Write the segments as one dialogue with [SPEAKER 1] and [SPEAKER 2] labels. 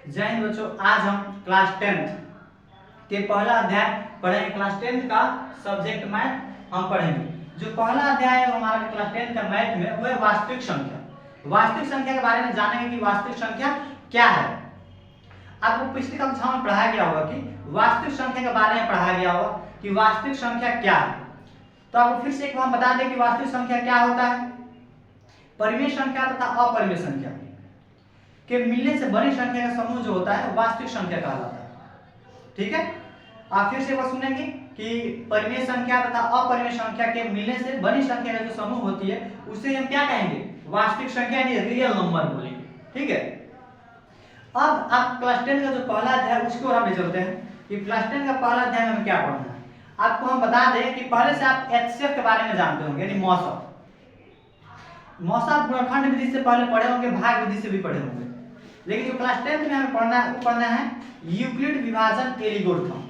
[SPEAKER 1] जय हिंद बच्चों, आज हम क्लास 10th के पहला अध्याय पढ़ेंगे। क्लास 10th का सब्जेक्ट मैथ हम पढ़ेंगे। जो पहला अध्याय है हमारा क्लास 10th का मैथ में वो है वास्तविक संख्या। वास्तविक संख्या के बारे में जानेंगे कि वास्तविक संख्या क्या है। आपको पिछली कक्षा में पढ़ाया गया होगा कि वास्तविक संख्या के बारे में पढ़ाया गया होगा कि वास्तविक संख्या क्या है। तो आपको फिर से एक बार बता दें कि वास्तविक संख्या क्या होता है। परिमेय संख्या तथा अपरिमेय संख्या के मिलने से बड़ी संख्या का समूह जो होता है वास्तविक संख्या कहलाता है। ठीक है, आप फिर से बात सुनेंगे कि परिमेय संख्या तथा अपरिमेय संख्या के मिलने से बड़ी संख्या का जो समूह होती है उसे हम क्या कहेंगे, वास्तविक संख्या यानी रियल नंबर बोलेंगे। ठीक है, अब आप क्लास 10 का जो पहला अध्याय उसको और हम चलते हैं कि क्लास 10 का पहला अध्याय में हमें क्या पढ़ना है। आपको हम बता दें कि पहले से आप एचसीएफ के बारे में जानते होंगे यानी मौसम गुणनखंड विधि से पहले पढ़े होंगे, भाग विधि से भी पढ़े होंगे। लेकिन जो क्लास 10th में हमें पढ़ना है यूक्लिड विभाजन एल्गोरिथम।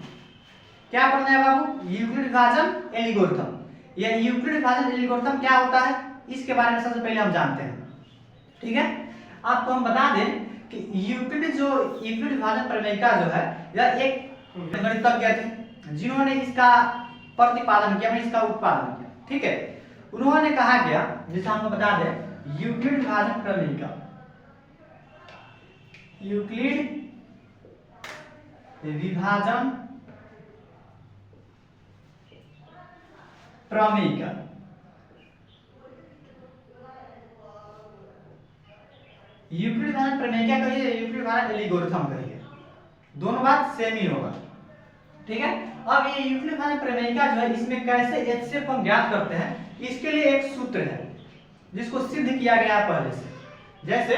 [SPEAKER 1] क्या पढ़ना है बाबू, यूक्लिड विभाजन एल्गोरिथम। यह यूक्लिड विभाजन एल्गोरिथम क्या होता है इसके बारे में सबसे पहले हम जानते हैं। ठीक है, आपको हम बता दें कि यूक्लिड विभाजन प्रमेयिका जो है यह एक गणितज्ञ थे जिन्होंने इसका प्रतिपादन किया, इसका उत्पादन किया। ठीक है, उन्होंने कहा गया, जैसे हमको बता दें यूक्लिड विभाजन प्रमेयिका, यूक्लिड विभाजन प्रमेयिका यूक्लिड विभाजन प्रमेयिका कहिए, यूक्लिड विभाजन एल्गोरिथम कहिए, दोनों बात सेम ही होगा। ठीक है, अब ये यूक्लिड विभाजन प्रमेयिका जो है इसमें कैसे एचसीएफ हम ज्ञात करते हैं, इसके लिए एक सूत्र है जिसको सिद्ध किया गया है पहले से। जैसे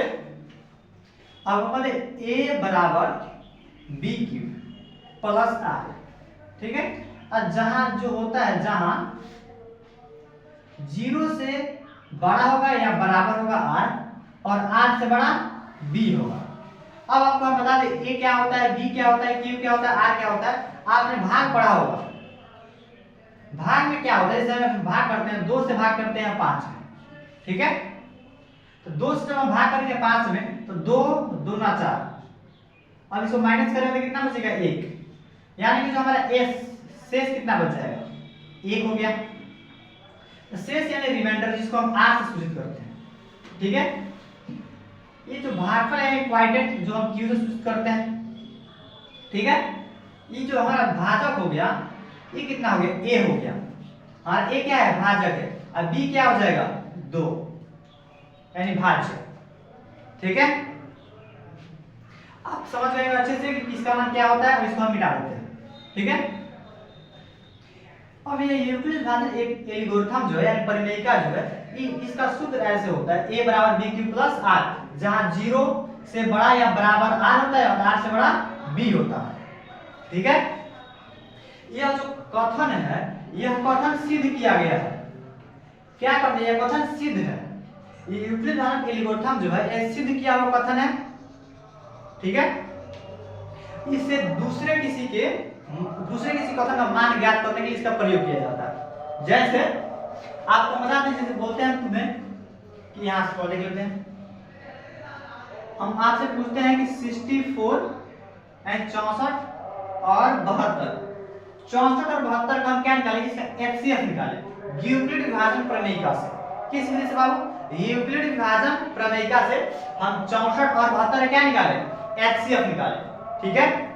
[SPEAKER 1] अब हमारे a बराबर बी क्यूब प्लस आर। ठीक है, और जहां जो होता है जहां 0 से बड़ा होगा या बराबर होगा r और r से बड़ा b होगा। अब आपको हम बता दें a क्या होता है, b क्या होता है, q क्या होता है, r क्या होता है। आपने भाग पढ़ा होगा, भाग में क्या होता है, जैसे हम भाग करते हैं 2 से भाग करते हैं 5 में। ठीक है, तो 2 से जब हम भाग करेंगे 5 में तो 2 दूना 4, अब इसको माइनस करेंगे तो कितना बचेगा 1, यानी कि जो हमारा शेष कितना बच जाएगा 1 हो गया। तो शेष यानी रिमाइंडर जिसको हम r से सूचित करते हैं। ठीक है, ये जो भागफल है क्वाड्रेंट जो हम q से सूचित करते हैं। ठीक है, ये जो हमारा भाजक हो गया ये कितना हो गया a हो गया, और a क्या है भाजक है, और b क्या हो जाएगा 2 यानी भाज्य। ठीक है, आप समझ गए अच्छे से कि इसका मान क्या होता है, इसको हम मिटा देते हैं। ठीक है, अब ये यूक्लिड विभाजन एक एल्गोरिथम जो है यानी प्रमेयिका जो है इसका सूत्र ऐसे होता है a बराबर b क्यूब प्लस r, जहां 0 से बड़ा या बराबर r होता है और r से बड़ा b होता है। ठीक है, यह जो कथन है यह कथन सिद्ध किया गया है। क्या करते हैं, यह कथन सिद्ध है, ये यूक्लिड विभाजन एल्गोरिथम जो है यह सिद्ध किया हुआ कथन है। ठीक है, इससे दूसरे किसी कथन का मान ज्ञात करने के लिए इसका प्रयोग किया जाता है। जैसे आपको बता दें, जैसे बोलते हैं तुम्हें कि यहां से लिख लेते हैं, हम आपसे पूछते हैं कि 64 एंड 64 और 72, 64 और 72 का हम क्या निकालेंगे, इसका एचसीएफ निकालें यूक्लिड विभाजन प्रमेयिका से। किस विधि से बाबू, यूक्लिड विभाजन प्रमेयिका से हम 64 और 72 क्या निकालें, एचसीएफ निकालें। ठीक है,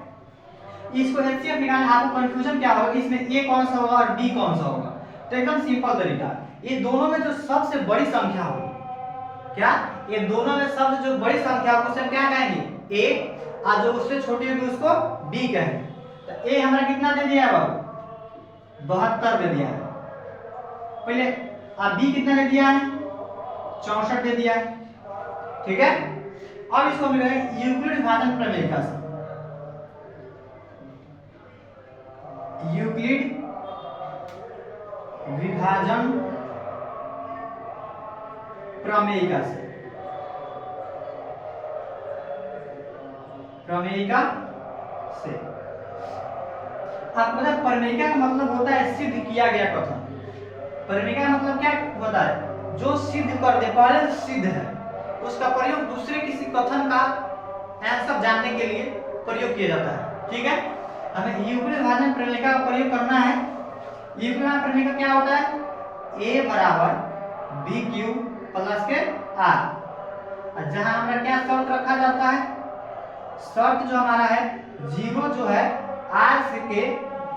[SPEAKER 1] इसको एचसीएफ निकालने आपको कंफ्यूजन क्या होगा, इसमें a कौन सा होगा और b कौन सा होगा। तो एकदम सिंपल तरीका, ये दोनों में जो सबसे बड़ी संख्या होगी, क्या ये दोनों में सबसे जो बड़ी संख्या होगी उसे हम क्या कहेंगे a, और जो उससे छोटी होगी उसको b कहेंगे। तो a हमारा कितना दे दिया है बाबू 72 दे दिया है पहले, और b कितना दे दिया है 64 दे दिया है। ठीक है, अब इसको हम लिखेंगे यूक्लिड विभाजन प्रमेयिका से, यूक्लिड विभाजन प्रमेयिका से, आपको पता है प्रमेयिका का मतलब होता है सिद्ध किया गया कथन। प्रमेयिका का मतलब क्या होता है, जो सिद्ध कर दे, पहले सिद्ध है उसका प्रयोग दूसरे किसी कथन का ऐसा सब जानने के लिए प्रयोग किया जाता है। ठीक है, हमें यूक्लिड विभाजन प्रमेय का प्रयोग करना है। यूक्लिड विभाजन प्रमेय का क्या होता है, a बराबर बी क्यू प्लस के आर, जहां हमारा क्या शर्त रखा जाता है, शर्त जो हमारा है जीरो जो है आर से के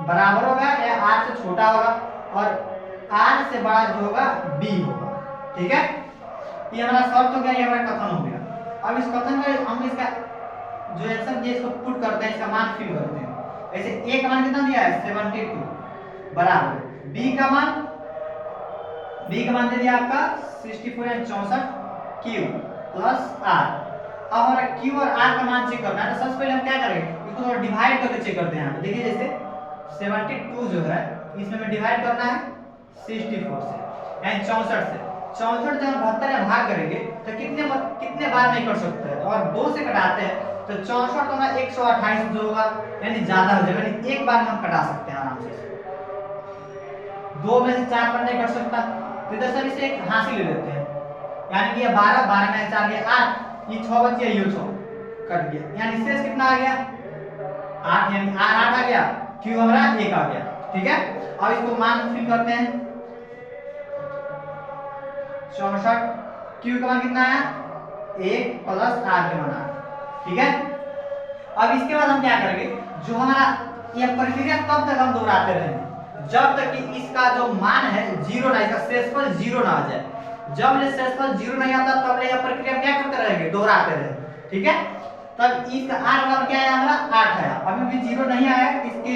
[SPEAKER 1] बराबर होगा या आर से छोटा होगा और आर से बड़ा जो होगा बी होगा। ठीक है, ये हमारा शर्त हो गया, ये हमारा कथन हो गया। अब इस कथन में हम इसका जो आंसर दिया इसको पुट करते हैं, इसका मान फिल करते हैं। ऐसे a का मान कितना दिया है 72 बराबर b का मान दे दिया आपका 64 यानी 64 q प्लस r। अब हमारा q और r का मान चेक करना है, तो सबसे पहले हम क्या करेंगे, इसको थोड़ा डिवाइड करके चेक करते हैं। यहाँ देखिए जैसे 72 जो है इसमें हमें डिवाइड करना है 64 से यानी 64 से। 64 जब 72 में भाग करेंगे तो कितने बार नहीं कर सकते हैं, और 2 से कटाते हैं तो 64 तो हमारा 128 जो होगा यानी ज्यादा हो जाएगा, यानी एक बार में हम कटा सकते हैं आराम से। 2 में से 4 बार नहीं कर सकता, तो इधर से इसे एक हासिल ले लेते हैं, यानी कि ये 12 में 4 गया 8, ये 6 बच गया, ये 6 कट गया, यानी शेष कितना आ गया 8, यानी r 8 आ गया, q हमारा 1 आ गया। ठीक है, अब इसको मान फिल करते हैं 64, q का मान कितना आया 1 प्लस r के मान। ठीक है, अब इसके बाद हम क्या करेंगे, जो हमारा यह प्रक्रिया तब तक हम दोहराते रहेंगे जब तक कि इसका जो मान है जीरो ना, इसका शेषफल जीरो ना आ जाए। जब ले शेषफल जीरो नहीं आता तब ले यह प्रक्रिया क्या करते रहेंगे, दोहराते रहेंगे। ठीक है, तब इसका r बराबर क्या है हमारा 8 है, अभी भी जीरो नहीं आया, इसके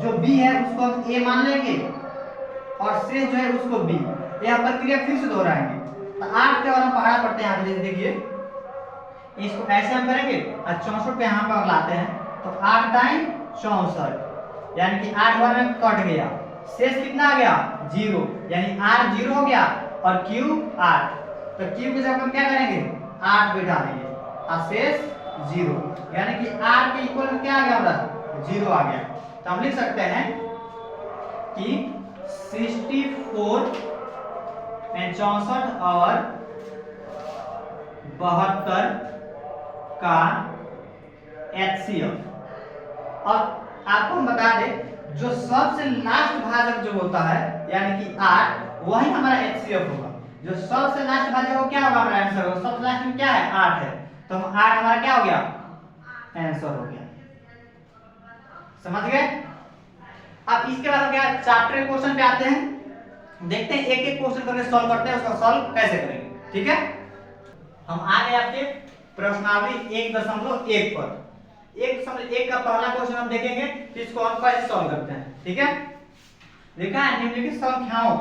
[SPEAKER 1] जो b है उसको हम a मान लेंगे और शेष जो है उसको b, यह प्रक्रिया फिर से दोहराएंगे। तो 8 के और हम पहाड़ा पढ़ते हैं, जैसे देखिए इसको ऐसे हम करेंगे और 64 पे यहाँ पर लाते हैं, तो 8 टाइम 64 यानी कि 8 बार में कट गया, शेष कितना आ गया 0, यानी r 0 हो गया और q 8। तो q की जगह हम क्या करेंगे 8 बैठा देंगे और शेष 0, यानी कि r के इक्वल में क्या आ गया हमारा 0 आ गया। तो हम लिख सकते हैं कि 64 में 64 और 72 का HCF। अब आपको हम बता दें जो सबसे लास्ट भाजक जो होता है यानी कि 8, वही हमारा HCF होगा। जो सबसे लास्ट भाजक वो क्या होगा हमारा आंसर होगा, सबसे लास्ट में क्या है 8 है, तो हम 8 हमारा क्या हो गया आंसर हो गया। समझ गए। अब इसके बाद क्या चैप्टर क्वेश्चन पे आते हैं, देखते हैं एक एक क्वेश्चन करके सॉल्व करते हैं, उसका सॉल्व कैसे करेंगे। ठीक है, हम आ गए आपके प्रश्नावली 1.1 पर। 1.1 का पहला क्वेश्चन हम देखेंगे, फिर इसको हम कैसे सॉल्व करते हैं। ठीक है, देखा है निम्नलिखित संख्याओं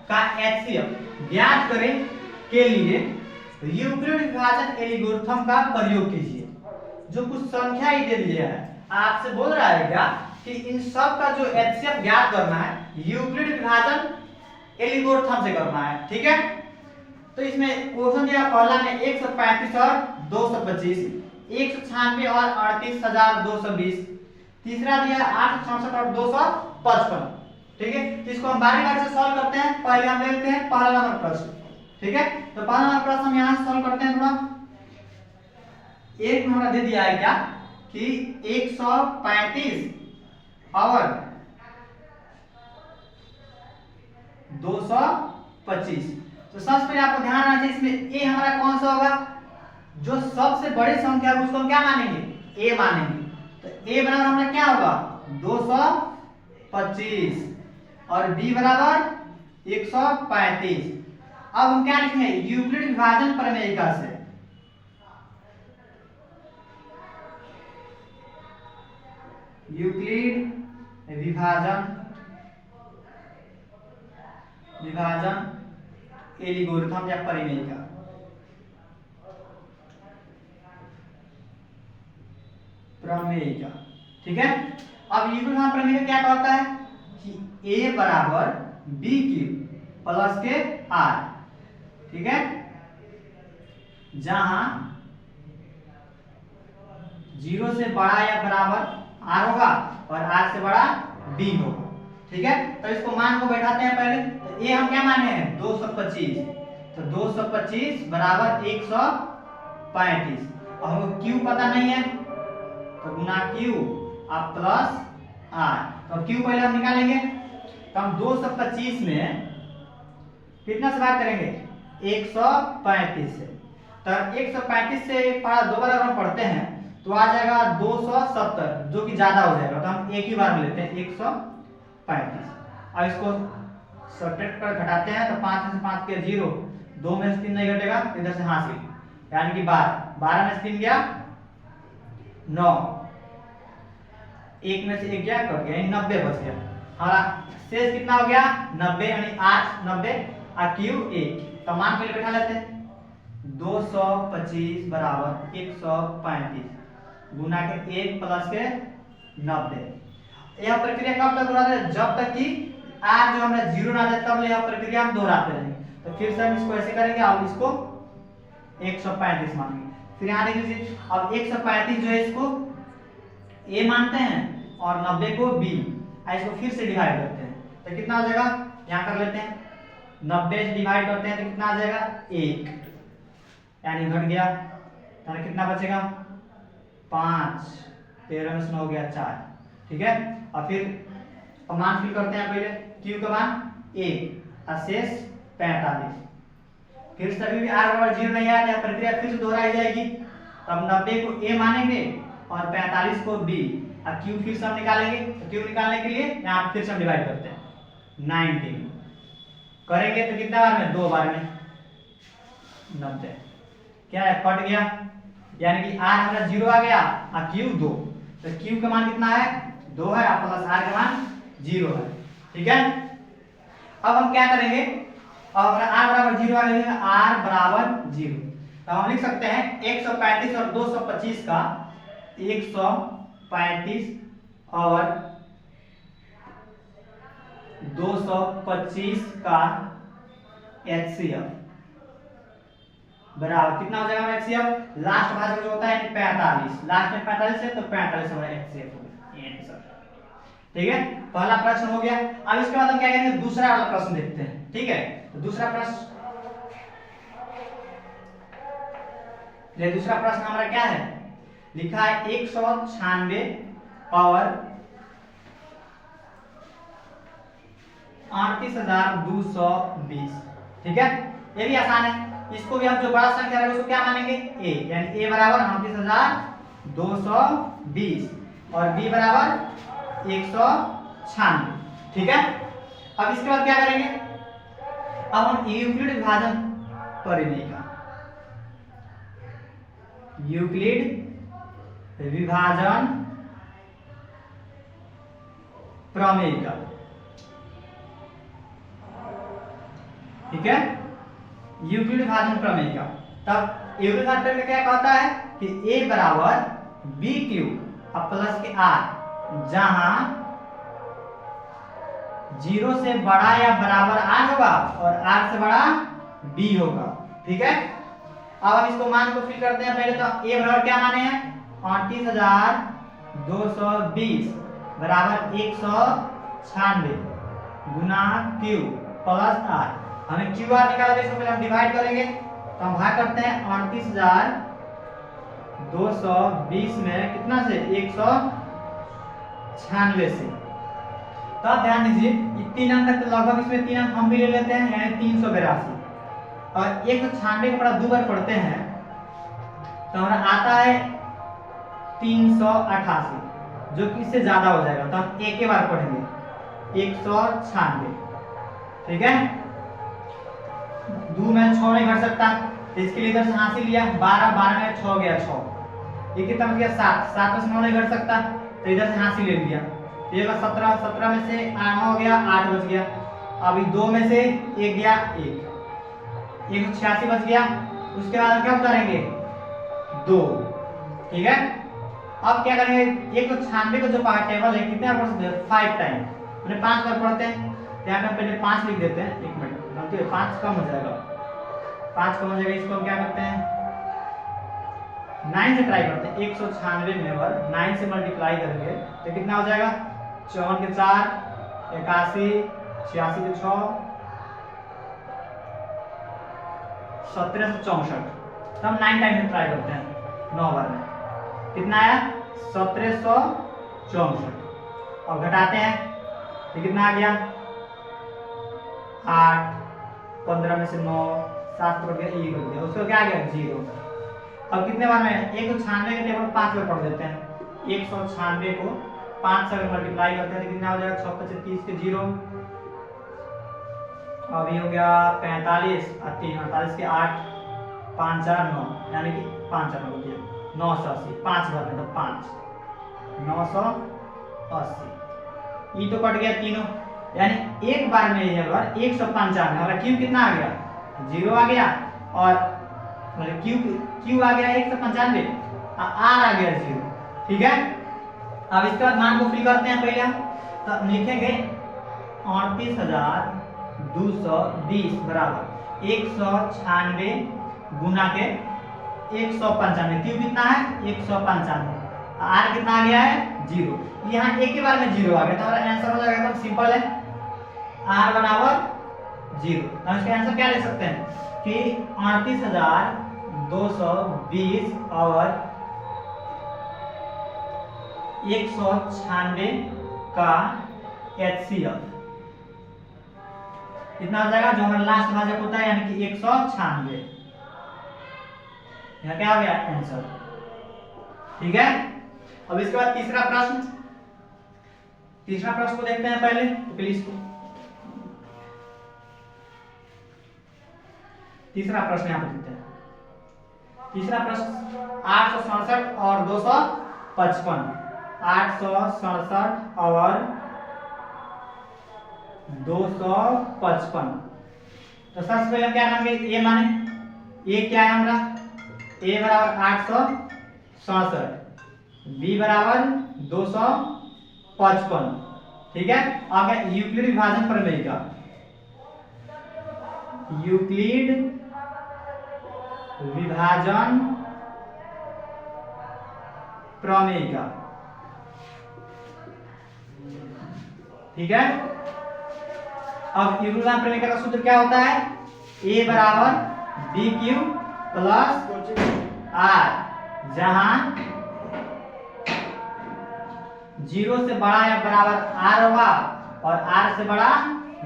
[SPEAKER 1] का HCF ज्ञात करें के लिए यूक्लिड विभाजन एल्गोरिथम का प्रयोग कीजिए। जो कुछ संख्या ही दे दिया है, आपसे बोल रहा है क्या कि इन सब का जो HCF ज्ञात करना है यूक्लिड विभाजन एल्गोरिथम से करना है। ठीक है, तो इसमें क्वेश्चन दिया पहला में 135 और 225, 196 और 38,220, तीसरा दिया 866 और 255। ठीक है, तो इसको हम बारी बारी से सॉल्व करते हैं। पहले हम लेते हैं पहला नंबर प्रश्न। ठीक है, तो पहला नंबर प्रश्न हम यहां से सॉल्व करते हैं। थोड़ा एक में हमारा दे दिया है क्या कि 135 और 225। तो सबसे पहले आपको ध्यान रखना चाहिए इसमें ए हमारा कौन सा होगा, जो सबसे बड़ी संख्या है उसको हम क्या मानेंगे ए मानेंगे। तो ए बराबर हमारा क्या होगा 225 और बी बराबर 135। अब हम क्या लिखेंगे यूक्लिड विभाजन प्रमेयिका से। यूक्लिड विभाजन एल्गोरिथम या प्रमेयिका। ठीक है, अब यूक्लिड विभाजन प्रमेयिका क्या कहता है कि a बराबर बी क्यूब प्लस के आर। ठीक है, जहां 0 से बड़ा या बराबर r होगा और r से बड़ा b होगा। ठीक है, तो इसको मान को बैठाते हैं पहले। तो ये हम क्या माने हैं 225, तो 225 बराबर 135। और हमको क्यू पता नहीं है तो गुना क्यू अब प्लस आर। तो क्यू पहले हम निकालेंगे, तो हम 225 में कितना से भाग करेंगे 135 से। तो 135 से दो बार अगर हम पढ़ते हैं तो आ जाएगा 270 जो कि ज्यादा हो जाएगा, तो हम एक ही बार में लेते हैं 135। अब इसको सब्ट्रैक्ट कर घटाते हैं तो 5 में से 5 के 0, 2 में से 3 नहीं घटेगा तो इधर से हासिल, यानी कि 12 में से 3 गया 9, 1 में से 1 गया कट गया, यानी 90 बच गया। हमारा शेष कितना हो गया 90, यानी 8 90 और क्यू 1। तो मान पहले बैठा लेते हैं 225 बराबर 135 गुना के 1 प्लस के 90। यह प्रक्रिया कब तक दोहराते हैं, जब तक कि आर जो हमारा 0 ना आ जाए तब यह प्रक्रिया हम दोहराते रहेंगे। तो फिर से हम इसको ऐसे करेंगे, अब इसको 135 मानेंगे। फिर यहाँ देख लीजिए, अब 135 जो है इसको a मानते हैं और 90 को b, इसको फिर से डिवाइड करते हैं तो कितना हो जाएगा, यहाँ कर लेते हैं 90 से डिवाइड करते हैं तो कितना आ जाएगा 1, यानी घट गया, यानी कितना बचेगा 5, 13 में से 9 हो गया 4, ठीक है। और फिर मान फिल करते हैं, पहले q का मान 1 और शेष 45। फिर सभी भी r बराबर 0 नहीं आया तो प्रक्रिया फिर से दोहराई जाएगी। तब 90 को a मानेंगे और 45 को b, और q फिर से हम निकालेंगे। तो q निकालने के लिए यहाँ फिर से हम डिवाइड करते हैं 19 करेंगे तो कितना बार में 2 बार में 90, क्या है कट गया, यानी कि r हमारा 0 आ गया और q 2। तो q का मान कितना है 2 है और प्लस r का मान 0 है, ठीक है। अब हम क्या करेंगे, अब r बराबर 0 आ गया, r बराबर 0, तो हम लिख सकते हैं 135 और 225 का 135 और 225 का HCF बराबर कितना हो जाएगा HCF, लास्ट भाग जो होता है 45, लास्ट में 45 है तो 45 हमारा HCF होगा, ये आंसर, ठीक है। पहला प्रश्न हो गया। अब इसके बाद हम क्या करेंगे, दूसरा वाला प्रश्न देखते हैं, ठीक है। तो दूसरा प्रश्न हमारा क्या है, लिखा है 196 और 38,220, ठीक है। ये भी आसान है, इसको भी हम जो बड़ा संख्या है उसको क्या मानेंगे a, यानी a बराबर 38,220 और b बराबर 196, ठीक है। अब इसके बाद क्या करेंगे, अब हम यूक्लिड विभाजन परिमेय का, यूक्लिड विभाजन प्रमेय का, ठीक है, यूक्लिड विभाजन प्रमेय का। तब यूक्लिड विभाजन प्रमेय क्या कहता है कि a बराबर b क्यूब और प्लस के r, जहां 0 से बड़ा या बराबर r होगा और r से बड़ा b होगा, ठीक है। अब हम इसको मान को फिल करते हैं। पहले तो a बराबर क्या माने हैं 38,220 बराबर 196 गुना q प्लस r। हमें q r निकाला तो इसको पहले हम डिवाइड करेंगे, तो हम भाग करते हैं 38,220 में कितना से 196 से। तो आप ध्यान दीजिए 3 अंक तो लगभग इसमें 3 अंक हम भी ले लेते हैं, यानी 382 और 196 को बड़ा 2 बार पढ़ते हैं तो हमारा आता है 388, जो कि इससे ज्यादा हो जाएगा। तो हम एक ही बार पढ़ेंगे 196, ठीक है। 2 में 6 नहीं घट सकता तो इसके लिए इधर से हासिल लिया, 12 में 6 गया 6, ये कितना बच गया 7 में से 9 नहीं घट सकता तो इधर से हासिल ले लिया, ये 17 में से 9 हो गया 8 बच गया। अभी 2 में से 1 गया 186 बच गया। उसके बाद हम क्या उतारेंगे 2, ठीक है। अब क्या करेंगे 196 का जो पार्टिबल है कितने बार पढ़ सकते हैं 5 टाइम, मैंने 5 बार पढ़ते हैं। यहाँ पे पहले 5 लिख देते हैं, 1 मिनट गलती है 5 कम हो जाएगा, 5 कम हो जाएगा। इसको हम क्या करते हैं 9 से ट्राई करते हैं, 196 में 9 से मल्टीप्लाई करेंगे तो कितना हो जाएगा 54 के 4 81, 86 के 6 17 से 64। तो हम 9 टाइम में ट्राई करते हैं 9 बार में कितना आया 1764। और घटाते हैं तो कितना आ गया 8, 15 में से 9, 7 कट गया, 1 कट गया, उसका क्या आ गया 0। अब कितने बार में 196 के टेबल 5 बार पढ़ देते हैं। 196 को 5 से अगर मल्टीप्लाई करते हैं तो कितना हो जाएगा 6 25 30 के 0। अभी हो गया 45 और 3 48 के 8, 5 4 9, यानी कि 5 4 हो गया 980। 5 बार में तो 5 980। ये तो कट गया तीनों, यानी एक बार में अगर 195 हमारा क्यू कितना आ गया 0 आ गया, और मतलब क्यू आ गया 195, आर आ गया 0। ठीक है, अब इसके बाद मान को फिल करते हैं। पहले हम तो लिखेंगे 38,220 बराबर 196 गुना के 195। क्यू कितना है 195, आर कितना आ गया है 0। यहाँ एक ही बार में 0 आ गया तो हमारा आंसर हो जाएगा एकदम सिंपल है, आर बराबर 0। हम इसका आंसर क्या ले सकते हैं कि 38,220 और 196 का HCF कितना हो जाएगा, जो हमारा लास्ट भाजक होता है यानी कि 196। यहाँ क्या हो गया आंसर। ठीक है, अब इसके बाद तीसरा प्रश्न को देखते हैं पहले, तो प्लीज को तीसरा प्रश्न यहाँ पर देखते हैं। तीसरा प्रश्न 867 और 255। 867 और 255। तो सबसे पहले हम क्या मानेंगे ए माने, ए क्या है हमारा ए बराबर 867, बी बराबर 255। ठीक है, आगे यूक्लिड विभाजन प्रमेय का, यूक्लिड विभाजन प्रमेय का। ठीक है, अब यूक्लिड विभाजन प्रमेय का सूत्र क्या होता है, ए बराबर बी क्यू प्लस आर, जहां 0 से बड़ा या बराबर आर होगा और आर से बड़ा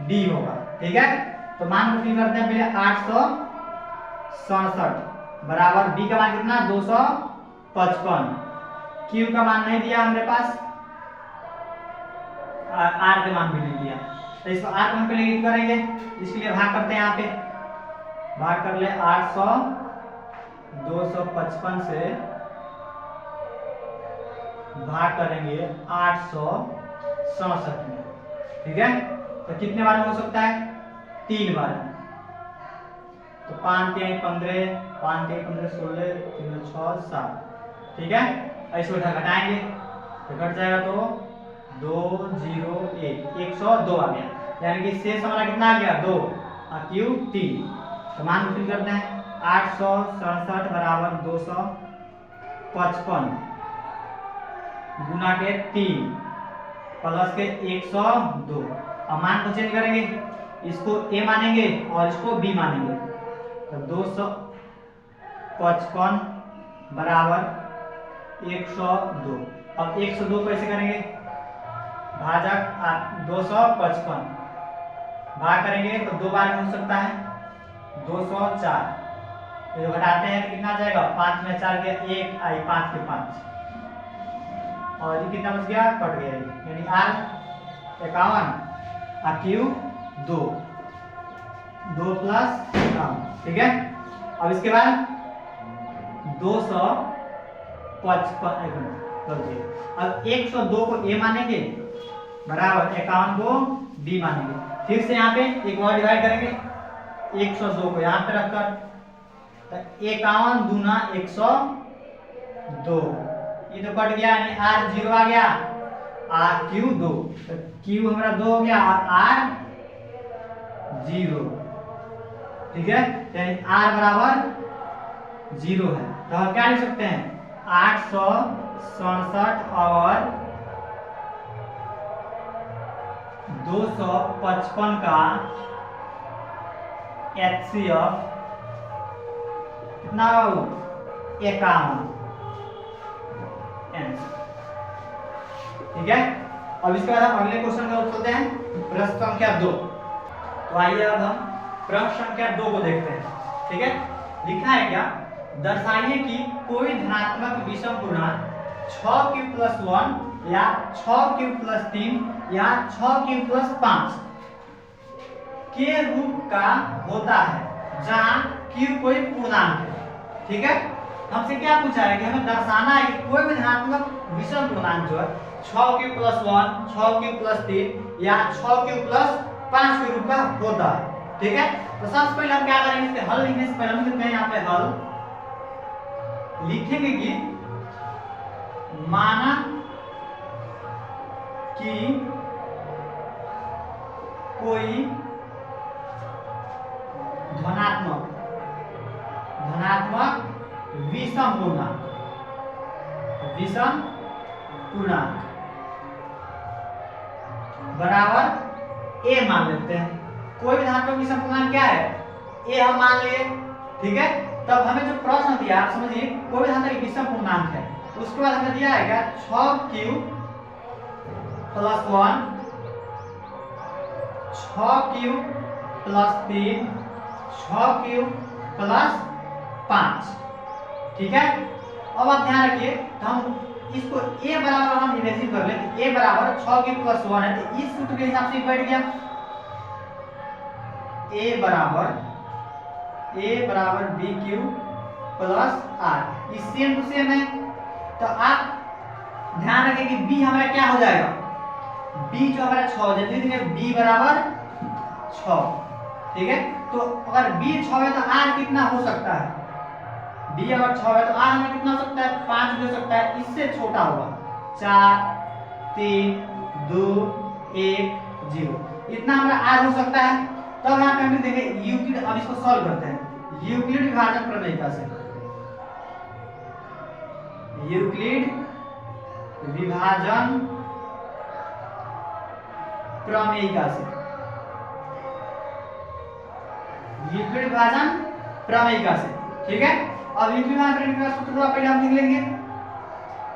[SPEAKER 1] डी होगा। ठीक है, तो मान को फिल करते हैं पहले 867 बराबर बी का मान कितना 255, क्यू का मान नहीं दिया हमारे पास, आर का मान भी नहीं दिया, तो इसको आर का मान पहले यूज करेंगे, इसके लिए भाग करते हैं। यहाँ पे भाग कर ले 800 255 से भाग करेंगे 867 में। ठीक है, तो कितने बार में हो सकता है 3 बार में, तो 5 3 15, 5 3 15 16, 3 6 7। ठीक है, ऐसे घटाएंगे तो घट जाएगा तो 201 102 आ गया, यानी कि शेष हमारा कितना आ गया 2 और क्यू 3। तो मान फिल करते हैं 867 बराबर 255 गुना के 3 प्लस के 102। अब मान को चेंज करेंगे, इसको ए मानेंगे और इसको बी मानेंगे, तो 255 बराबर 102। अब 102 कैसे करेंगे, भाजक 255 भाग करेंगे तो 2 बार में हो सकता है 204, तो घटाते हैं कितना जाएगा 5 में 4 गया 1 आई 5 के 5, और ये कितना बच गया कट गया, यानी आर 51 और क्यू 2 प्लस 9। ठीक है, अब इसके बाद 255 अब 102 को ए मानेंगे बराबर 51 को बी मानेंगे, फिर से यहाँ पे एक और डिवाइड करेंगे 102 को यहाँ पे रखकर, तो 51 दूना 102, ये तो कट गया, यानी आर 0 आ गया, आर क्यू 2, तो क्यू हमारा 2 हो गया और आर 0। ठीक है, यानी आर बराबर 0 है, तो हम क्या लिख सकते हैं 867 और 255 का HCF कितना 51। n। ठीक है, अब इसके बाद हम अगले क्वेश्चन का उत्तर दें, प्रश्न संख्या 2। तो आइए अब हम प्रश्न संख्या 2 को देखते हैं। ठीक है, लिखा है क्या, दर्शाइए कि कोई धनात्मक विषम पूर्णांक 6q+1 या 6q+3 या 6q+5 के रूप का होता है जहां q कोई पूर्णांक है। ठीक है, हमसे क्या पूछा है कि हमें दर्शाना है कि कोई भी धनात्मक विषम पूर्णांक जो है 6q+1, 6q+3 या 6q+5 के रूप का होता है। ठीक है, तो सबसे पहले हम क्या करेंगे, इसके हल लिखने से पहले हम लिखते हैं यहाँ पे हल, लिखेंगे कि माना कि कोई धनात्मक विषम पूर्णांक बराबर a मान लेते हैं। कोई भी धनात्मक विषम पूर्णांक क्या है, a हम मान लिए। ठीक है, तब हमें जो प्रश्न दिया, आप समझिए, कोई भी धनात्मक विषम पूर्णांक है, उसके बाद हमें दिया है क्या, 6q+1, 6q+3, 6q+5। ठीक है, अब आप ध्यान रखिए, तो हम इसको a बराबर हम इमेजिन कर लें कि a बराबर 6q+1 है, तो इस सूत्र के हिसाब से बैठ गया a बराबर bq+r। इस सेम टू सेम है, तो आप ध्यान रखें कि b हमारा क्या हो जाएगा, b जो हमारा 6 हो जाएगा, b बराबर 6। ठीक है, तो अगर b 6 है तो r कितना हो सकता है, b अगर 6 है तो r हमें कितना हो सकता है, 5 हो सकता है, इससे छोटा होगा 4, 3, 2, 1, 0, इतना हमारा r हो सकता है। तब यहाँ पे हम देंगे यूक्लिड। अब इसको सॉल्व करते हैं यूक्लिड विभाजन प्रमेयिका से। यूक्लिड विभाजन प्रमेयिका से, यूक्लिड विभाजन प्रमेयिका से। ठीक है, अब यूक्लिड विभाजन प्रमेयिका का सूत्र पहले हम लिख लेंगे,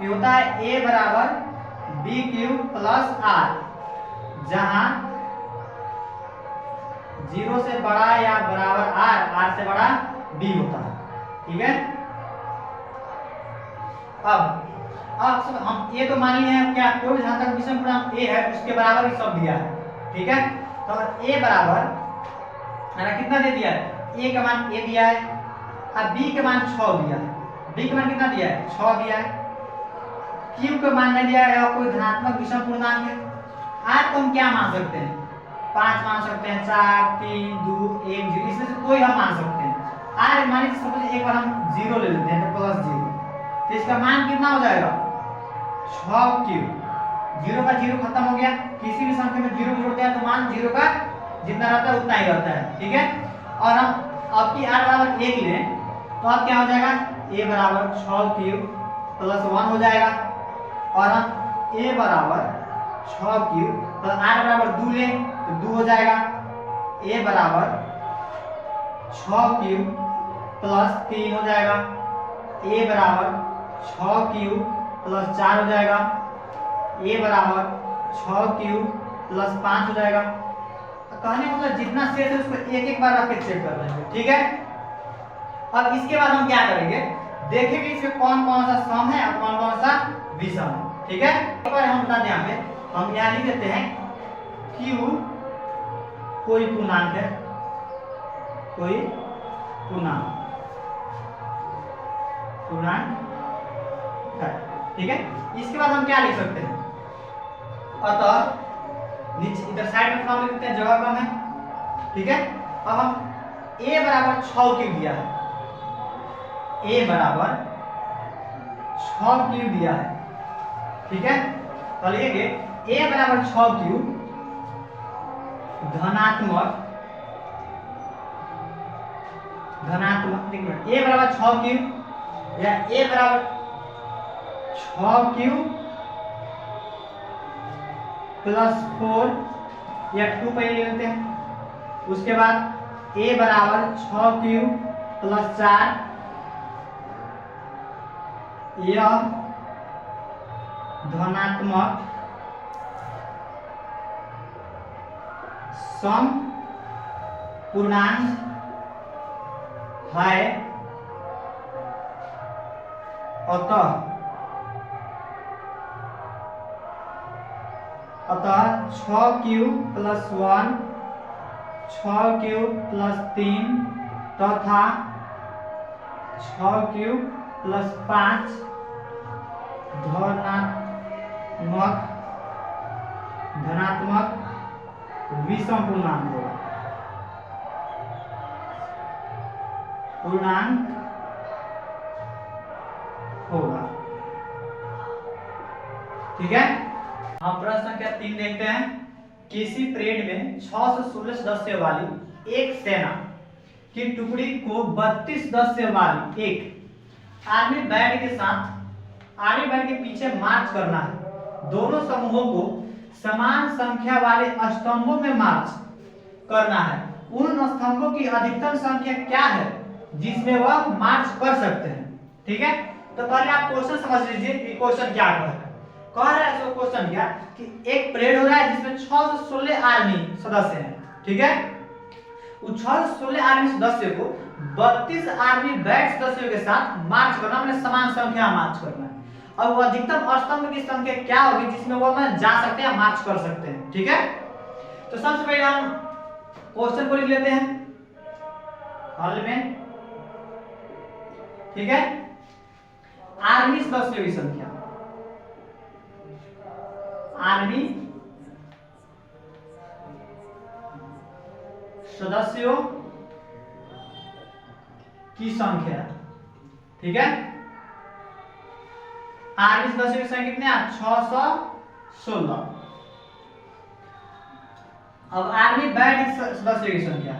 [SPEAKER 1] ये होता है a बराबर bq+r, जहां 0 से बड़ा या बराबर r से बड़ा b होता है। ठीक है, अब सब हम ये तो मान लिए हैं क्या, कोई जहां तक विषम पूर्णांक a है उसके बराबर ही सब दिया है। ठीक है, तो a बराबर मैंने कितना दे दिया है, a का मान a दिया है, अब b का मान 6 दिया है, b का मान कितना दिया है, 6 दिया है, q का मान नहीं दिया है और कोई धनात्मक विषम पूर्णांक है। r को हम क्या मान सकते हैं, 5 मान सकते हैं, 4, 3, 2, 1, 0, इसमें से कोई हम मान सकते हैं। r मान लीजिए सपोज एक बार हम 0 ले लेते हैं, तो +0, तो इसका मान कितना हो जाएगा, 6q। 0 का 0 खत्म हो गया, किसी भी संख्या में 0 जोड़ते हैं तो मान 0 का जितना रहता है उतना ही रहता है। ठीक है, और हम अब की r बराबर 1 लें तो अब क्या हो जाएगा, a बराबर 6q+1 हो जाएगा, और हम a बराबर 6q तो r बराबर 2 लें तो 2 हो जाएगा, a बराबर 6q+3 हो जाएगा, a बराबर 6q+4 हो जाएगा, a बराबर 6q+5 हो जाएगा। कहने का मतलब जितना शेष है उसको एक एक बार रख के चेक कर लेंगे। ठीक है, अब इसके बाद हम क्या करेंगे, देखेंगे इसमें कौन कौन सा सम है और कौन कौन सा विषम है। ठीक है, एक बार हम बता दें, यहाँ पे हम यहाँ लिख देते हैं q कोई पूर्णांक है, कोई पूर्णांक है। ठीक है, इसके बाद हम क्या लिख सकते हैं, अतः नीचे इधर साइड में फॉर्म लिख देते हैं, जगह कम है। ठीक है, अब हम a बराबर 6q दिया है, a बराबर 6q दिया है। ठीक है, तो लिखेंगे a बराबर 6q धनात्मक a बराबर 6q या a बराबर 6q+4 या 2 पहले ले लेते हैं, उसके बाद a बराबर 6q+4 यह धनात्मक सम पूर्णांक है, अतः 6q + 1, 6q + 3 तथा 6q + 5 धनात्मक विषम पूर्णांक होगा। ठीक है, हम प्रश्न संख्या 3 देखते हैं। किसी परेड में 6 से 16 सदस्य वाली एक सेना की टुकड़ी को 32 सदस्य वाली एक आर्मी बैंड के साथ आर्मी बैंड के पीछे मार्च करना है। दोनों समूहों को समान संख्या वाले स्तंभों में मार्च करना है। उन स्तंभों की अधिकतम संख्या क्या है जिसमें वह मार्च कर सकते हैं। ठीक है, तो पहले आप क्वेश्चन समझ लीजिए कि क्वेश्चन क्या कह रहा है। क्वेश्चन क्या कि एक परेड हो रहा है जिसमें 6 से 16 आर्मी सदस्य हैं। ठीक है, उस 6 से 16 आर्मी सदस्य को 32 आर्मी बैच सदस्यों के साथ मार्च करना, मतलब समान संख्या मार्च करना है। अब वो अधिकतम स्तंभ की संख्या क्या होगी जिसमें वो में जा सकते हैं, मार्च कर सकते हैं। ठीक है, तो सबसे पहले हम क्वेश्चन को लिख लेते हैं हल में। ठीक है, आर्मी सदस्यों की संख्या, आर्मी सदस्यों की संख्या। ठीक है, आर्मी सदस्यों की संख्या कितने हैं? 616। अब आर्मी बैंड सदस्यों की संख्या,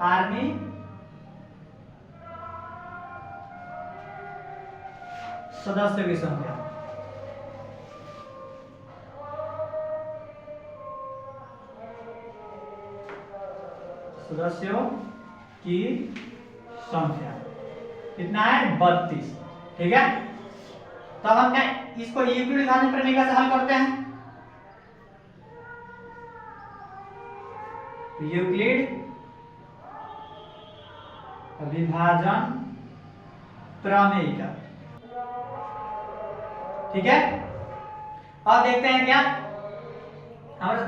[SPEAKER 1] आर्मी सदस्यों की संख्या, सदस्यों की संख्या कितना है? 32। ठीक है, तब हम क्या इसको यूक्लिड विभाजन प्रमेय से हल करते हैं। यूक्लिड विभाजन प्रमेय का। ठीक है, अब देखते हैं क्या हमारा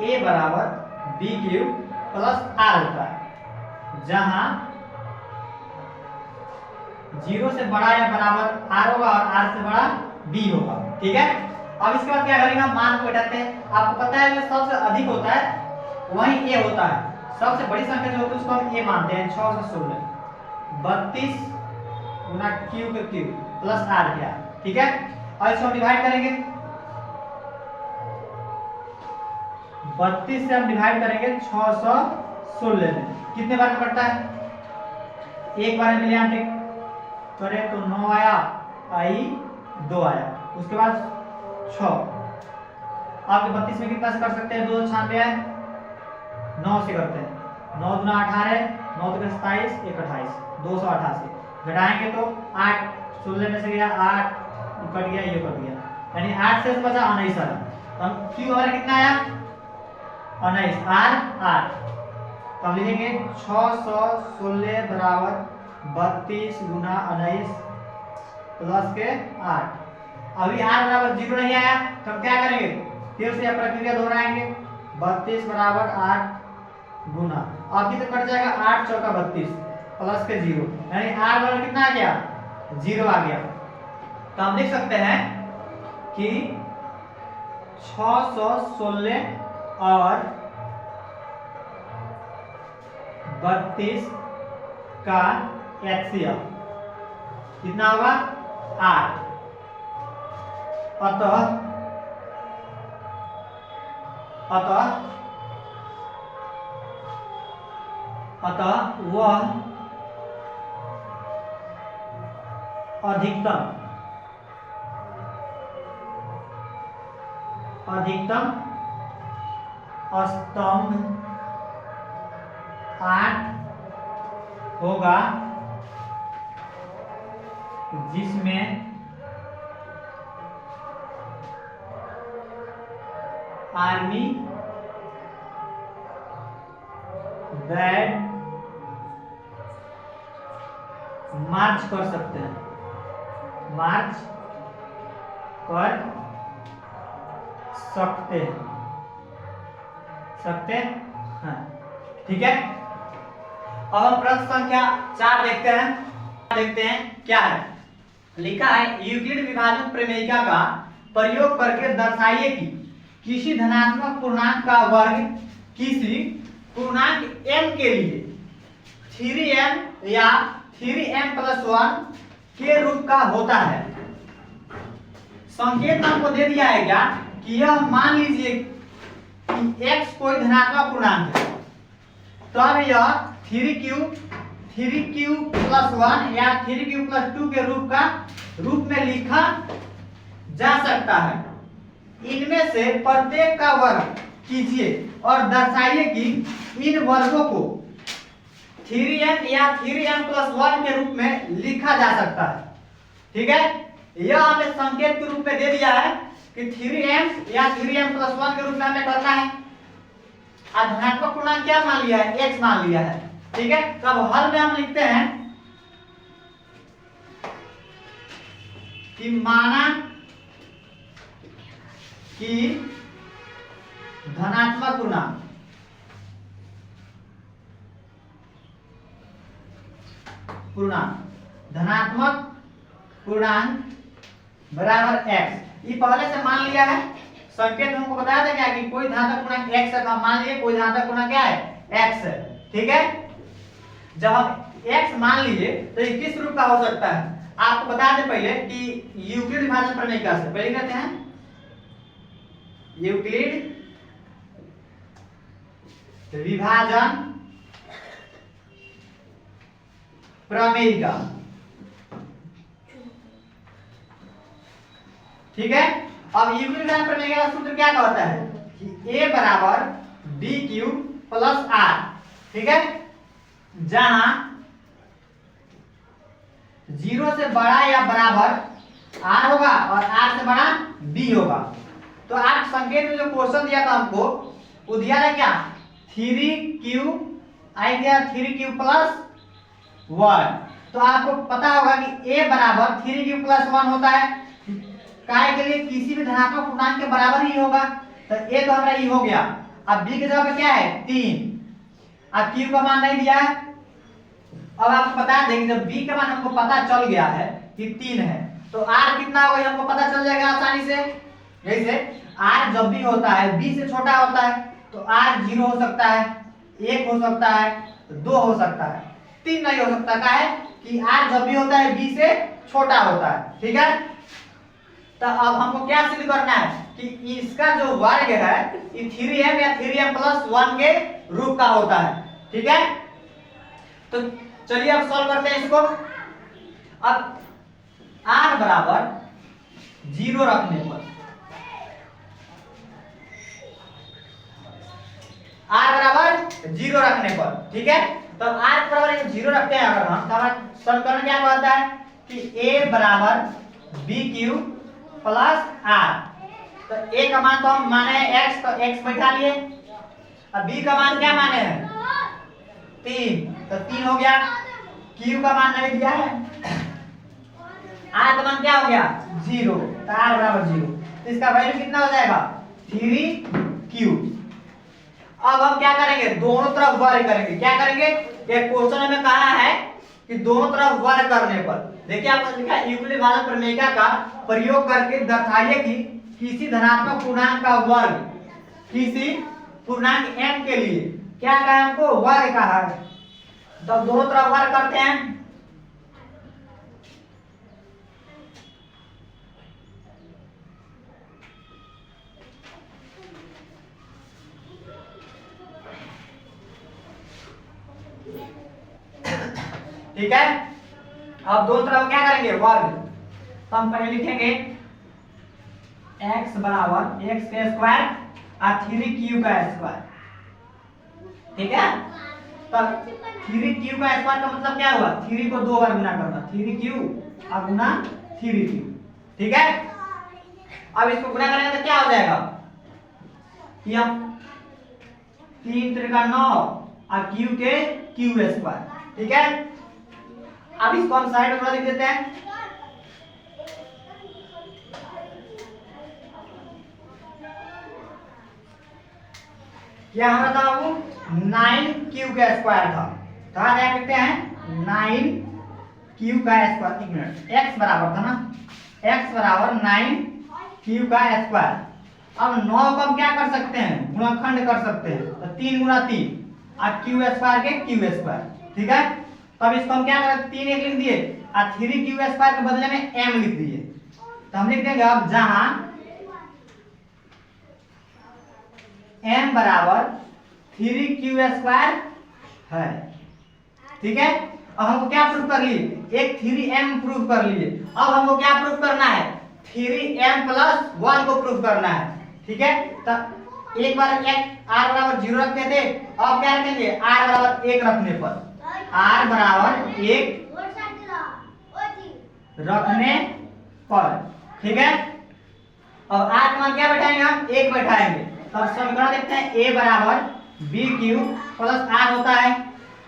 [SPEAKER 1] a बराबर b³ + r होता है, जहां 0 से बड़ा या बराबर r होगा और r से बड़ा b होगा। ठीक है, अब इसके बाद क्या करेंगे, हम मान को घटाते हैं। आपको पता है जो सबसे अधिक होता है वही a होता है। सबसे बड़ी संख्या जो होती है उसको हम a मानते हैं। 6 से 16 32 गुना q के क्यूब प्लस r क्या। ठीक है, और इसको हम डिवाइड करेंगे। 32 से हम डिवाइड करेंगे 616 में। कितने बार में बढ़ता है? एक बार में मिलियन करें तो 9 आया, आई 2 आया, उसके बाद 6। आप 32 में कितना से कर सकते हैं? 296 है, 9 से करते हैं। 9 दूना 18, 9 दूना 27, 1 28, 288। घटाएंगे तो 8 16 में से गया 8, कट गया, ये कट गया, यानी 8 से बचा 19 आया। तो हम क्यू हमारा कितना आया? 19, आर 8। तो हम लिखेंगे 616 बराबर 32 गुना 19 प्लस के 8। अभी r बराबर 0 नहीं आया तो हम क्या करेंगे? फिर से प्रक्रिया दोहराएंगे। 32 बराबर 8 गुना, अभी तो कट जाएगा 8 चौका 32 प्लस के 0, यानी r बराबर कितना आ गया? 0 आ गया। तो हम लिख सकते हैं कि 616 और 32 का HCF कितना होगा? 8। अतः वह अधिकतम स्तंभ 8 होगा जिसमें आर्मी दैट मार्च कर सकते हैं, मार्च कर सकते हैं, हाँ ठीक है। अब हम प्रश्न संख्या 4 देखते हैं क्या है। लिखा है यूक्लिड विभाजन प्रमेयिका का प्रयोग करके दर्शाइए कि किसी धनात्मक पूर्णांक का वर्ग किसी पूर्णांक m के लिए 3m या 3m+1 के रूप का होता है। संकेत हमको दे दिया है क्या कि यह मान लीजिए कि x कोई धनात्मक पूर्णांक है, तो अब यह 3q+1 या 3q+2 के रूप में लिखा जा सकता है। इनमें से प्रत्येक का वर्ग कीजिए और दर्शाइए कि इन वर्गों को 3m या 3m+1 के रूप में लिखा जा सकता है। ठीक है, यह हमें संकेत के रूप में दे दिया है कि 3m या 3m+1 के रूप में हमें करना है। धनात्मक पूर्णांक क्या मान लिया है, x मान लिया है। ठीक है, तो अब हल में हम लिखते हैं कि माना कि धनात्मक पूर्णांक बराबर x। ये पहले से मान लिया है, संकेत हमको बताया था क्या कि कोई धनात्मक पूर्णांक x है, तो मान लिए कोई धनात्मक पूर्णांक क्या है, x है। ठीक है, जब हम x मान लीजिए तो ये किस रूप का हो सकता है आपको बता दें पहले कि यूक्लिड विभाजन प्रमेयिका से पहले कहते हैं यूक्लिड विभाजन प्रमेयिका। ठीक है, अब यूक्लिड विभाजन प्रमेयिका का सूत्र क्या कहता है कि a बराबर b³ + r। ठीक है, जहां 0 से बड़ा या बराबर r होगा और r से बड़ा b होगा। तो आप संकेत में जो क्वेश्चन दिया था हमको वो दिया था क्या, 3q आई दिया 3q+1। तो आपको पता होगा कि a बराबर 3q+1 होता है, काय के लिए किसी भी धनात्मक पूर्णांक के बराबर ही होगा। तो a तो हमारा ये हो गया। अब b की जगह पे क्या है 3, अब q का मान नहीं दिया है। अब आपको बता दें कि जब b का मान हमको पता चल गया है कि 3 है तो r कितना होगा हमको पता चल जाएगा आसानी से। जैसे r जब भी होता है b से छोटा होता है तो r 0 हो सकता है, 1 हो सकता है, 2 हो सकता है, 3 नहीं हो सकता। क्या है कि r जब भी होता है b से छोटा होता है। ठीक है, तो अब हमको क्या सिद्ध करना है कि इसका जो वर्ग है ये 3m या 3m+1 के रूप का होता है। ठीक है, तो चलिए अब सॉल्व करते हैं इसको। अब r बराबर 0 रखने पर, r बराबर 0 रखने पर, ठीक है, तो r बराबर 0 रखते हैं अगर हम, तो हमारा समीकरण क्या कहता है कि a बराबर b³ + r। तो a का मान तो हम माने x, तो x बैठा लिए। अब b का मान क्या माने हैं 3, तो 3 हो गया। q का मान नहीं दिया है, r का मान क्या हो गया 0, तो r बराबर 0। तो इसका वैल्यू कितना हो जाएगा 3q। अब हम क्या करेंगे, दोनों तरफ वर्ग करेंगे। क्या करेंगे, एक क्वेश्चन में कहा है कि दोनों तरफ वर्ग करने पर, देखिए आपने लिखा है यूक्लिड विभाजन प्रमेयिका का प्रयोग करके दर्शाइए कि किसी धनात्मक पूर्णांक का वर्ग किसी पूर्णांक m के लिए क्या कहा है, हमको वर्ग कहा है। तो दोनों तरफ वर्ग करते हैं। ठीक है, अब दोनों तरफ क्या करेंगे वर्ग। तो हम पहले लिखेंगे x बराबर x² और 3q²। ठीक है, तब 3q का स्क्वायर का मतलब क्या हुआ, 3 को 2 बार गुना करना, 3q और गुना 3q, ठीक है। अब इसको गुना करेंगे तो क्या हो जाएगा, यह 3 त्रिका 9 और q के q स्क्वायर, ठीक है। अब इसको हम साइड में थोड़ा लिख देते हैं, क्या हमारा था वो 9q का स्क्वायर था, कहा देख लिखते हैं 9q का स्क्वायर, एक मिनट, x बराबर था ना, x बराबर 9q का स्क्वायर। अब 9 को हम क्या कर सकते हैं, गुणनखंड कर सकते हैं, तो 3 गुना 3 और q स्क्वायर के q स्क्वायर, ठीक है। तब इसको हम क्या करें, 3 एक लिख दिए और 3q स्क्वायर के बदले में m लिख दिए, तो हम लिख देंगे अब जहां m बराबर 3q स्क्वायर है, ठीक है। अब हमको क्या प्रूफ कर लिए, एक 3m प्रूफ कर लिए, अब हमको क्या प्रूफ करना है, 3m प्लस 1 को प्रूफ करना है, ठीक है। तब एक बार r बराबर 0 रखते थे, अब क्या रखेंगे, r बराबर 1 रखने पर, r बराबर 1 रखने पर, ठीक है। अब r का मान क्या बैठाएंगे, हम 1 बैठाएंगे, तब समीकरण देखते हैं, a बराबर b क्यूब प्लस r होता है,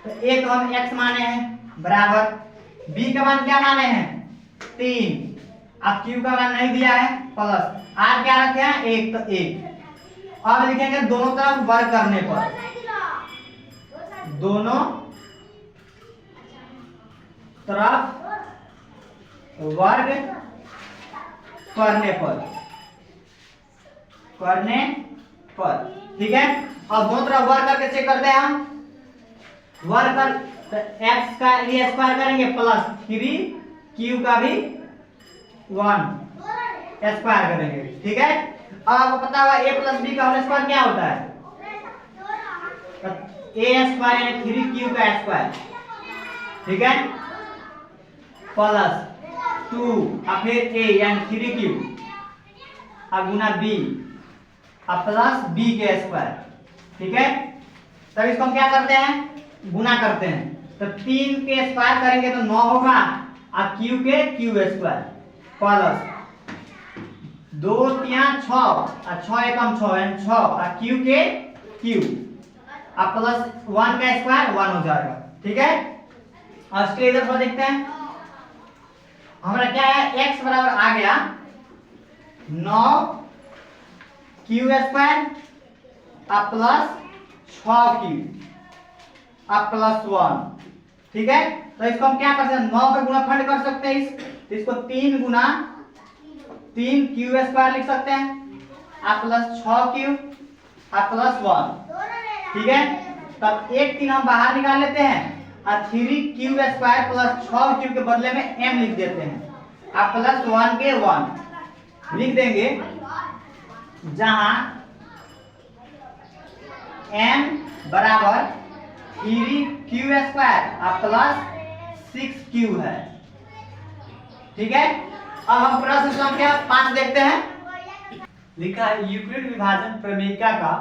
[SPEAKER 1] तो a तो हम x माने हैं बराबर, b का मान क्या माने हैं 3, अब q का मान नहीं दिया है, प्लस r क्या रखे हैं 1, तो 1। अब लिखेंगे दोनों तरफ वर्ग करने पर, दोनों तरफ वर्ग करने पर, ठीक है। अब दोनों तरफ वर्ग करके चेक करते हैं हम, वर्ग कर तो x का ये स्क्वायर करेंगे प्लस 3q का भी 1 स्क्वायर करेंगे, ठीक है। अब आपको पता होगा a प्लस b का होल स्क्वायर क्या होता है, a स्क्वायर यानी 3q का स्क्वायर, ठीक है, प्लस 2 और फिर a यानी 3q और गुना b और प्लस b के स्क्वायर, ठीक है। तब इसको हम क्या करते हैं, गुना करते हैं, तो 3 के स्क्वायर करेंगे तो 9 होगा और q के q स्क्वायर प्लस 2 3 6 और 6 एकम 6 यानी 6 और q के q और प्लस 1 का स्क्वायर 1 हो जाएगा, ठीक है। और इसके इधर पर देखते हैं, हमारा क्या है, x बराबर आ गया 9q स्क्वायर और प्लस 6q और प्लस 1, ठीक है। तो इसको हम क्या कर सकते हैं, 9 का गुणनखंड कर सकते हैं, तो इसको 3 गुना 3q स्क्वायर लिख सकते हैं और प्लस 6q और प्लस 1, ठीक है। तब 1 3 हम बाहर निकाल लेते हैं और 3q स्क्वायर प्लस 6q के बदले में m लिख देते हैं और प्लस 1 के 1 लिख देंगे, जहां m बराबर 3q स्क्वायर और प्लस 6q है, ठीक है। अब हम प्रश्न संख्या 5 देखते हैं, लिखा है यूक्लिड विभाजन प्रमेयिका का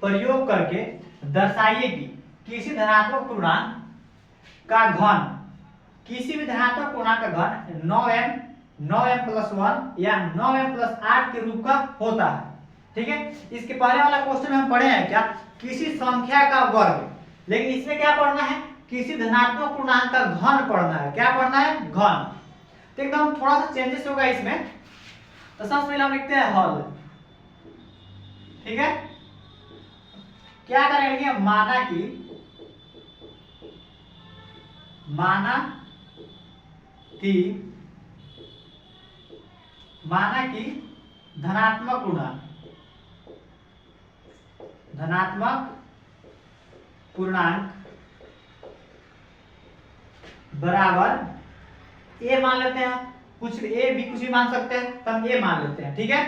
[SPEAKER 1] प्रयोग करके दर्शाइए कि किसी धनात्मक पूर्णांक का घन, किसी भी धनात्मक पूर्णांक का घन 9m प्लस 1 या 9m प्लस 8 के रूप का होता है, ठीक है। इसके पहले वाला क्वेश्चन हम पढ़े हैं क्या, किसी संख्या का वर्ग, लेकिन इसमें क्या पढ़ना है, किसी धनात्मक पूर्णांक का घन पढ़ना है, क्या पढ़ना है, घन। तो एकदम थोड़ा सा चेंजेस होगा इसमें, तो सबसे पहले हम लिखते हैं हल, ठीक है। क्या करेंगे, माना कि धनात्मक पूर्णांक बराबर a मान लेते हैं, कुछ a भी कुछ भी मान सकते हैं, तो हम a मान लेते हैं, ठीक है।